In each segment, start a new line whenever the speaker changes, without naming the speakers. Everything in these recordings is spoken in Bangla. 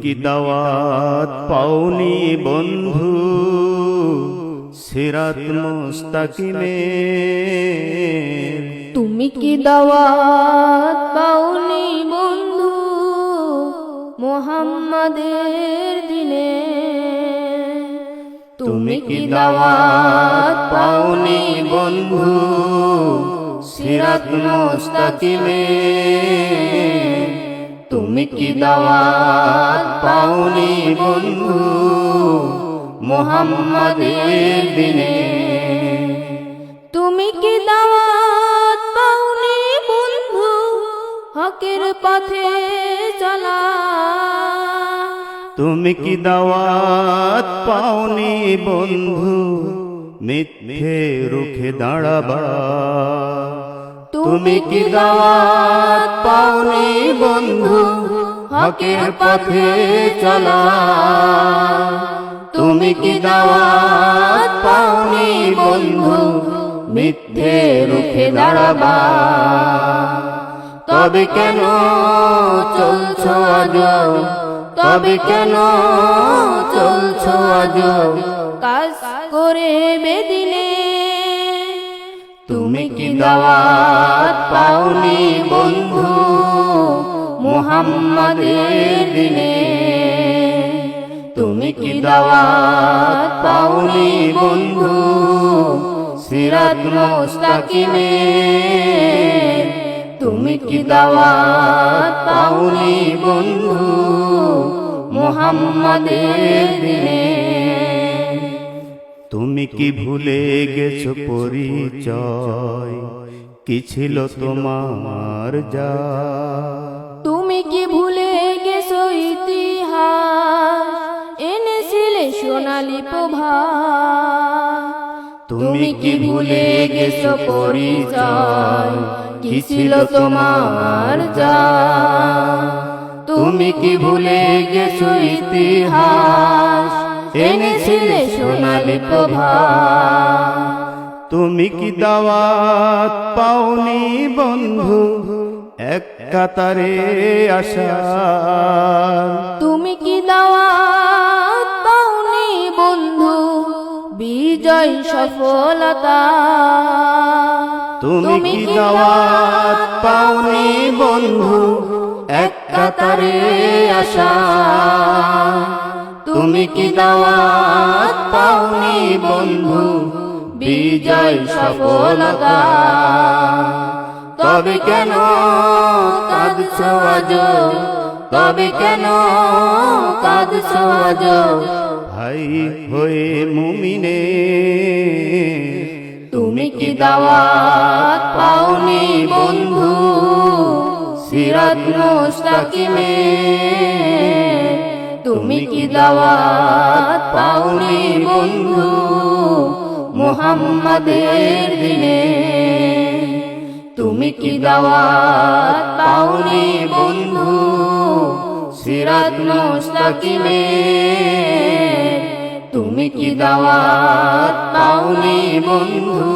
কি দাওয়াত পাওনি বন্ধু সিরাত মুস্তাকিমের?
তুমি কি দাওয়াত পাওনি বন্ধু মুহাম্মাদের দিনে?
তুমি কি দাওয়াত পাওনি বন্ধু সিরাত মুস্তাকিমের? তুমি কি দাওয়াত পাওনি বন্ধু মুহাম্মাদের দিনে?
তুমি কি দাওয়াত পাওনি বন্ধু হকের পথে চলা?
তুমি কি দাওয়াত পাওনি বন্ধু মিথ্যে রুখে দাঁড়াবা? তুমি কি দাওয়াত পাওনি বন্ধু হকের পথে চলা? তুমি কি দাওয়াত পাওনি বন্ধু মিথ্যে রুখে দাঁড়াবা? তবে কেন চলছো আজব? তবে কেন চলছো আজব
কাজ করে বেদিনে?
তুমি কি দাওয়াত পাওনি বন্ধু মুহাম্মাদের দিনে? তুমি কি দাওয়াত পাওনি বন্ধু সিরাত মুস্তাকিমের? তুমি কি দাওয়াত পাওনি বন্ধু মুহাম্মাদের দিনে? তুমি কি ভুলে গেছো পরিচয় কি ছিল তোমার যা?
তুমি কি ভুলে গেছো ইতিহাস এনেছিলে সোনালি প্রভা?
তুমি কি ভুলে গেছো পরিচয় কি ছিল তোমার যা? তুমি কি ভুলে গেছো ইতিহাস এনেছিলে সোনালি প্রভা? তুমি কি দাওয়াত পাওনি বন্ধু এক কাতারে আসা?
তুমি কি দাওয়াত পাওনি বন্ধু বিজয় সফলতা?
তুমি কি দাওয়াত পাওনি বন্ধু এক কাতারে আসা? তুমি কি দাওয়াত পাওনি বন্ধু বিজয় সফলতা? তবে কেন কাঁদছো আজব? তবে কেন কাঁদছো আজব ভাই হয়ে মুমিনের? তুমি কি দাওয়াত পাওনি বন্ধু সিরাত মুস্তাকিমের? তুমি কি দাওয়াত পাওনি বন্ধু মুহাম্মাদের দিনে? তুমি কি দাওয়াত পাওনি বন্ধু সিরাত মুস্তাকিমের? তুমি কি দাওয়াত পাওনি বন্ধু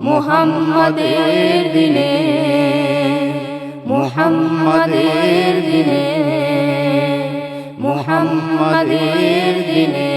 মুহাম্মাদের দিনে? মুহাম্মাদের দিনে, মুহাম্মাদের দিনে।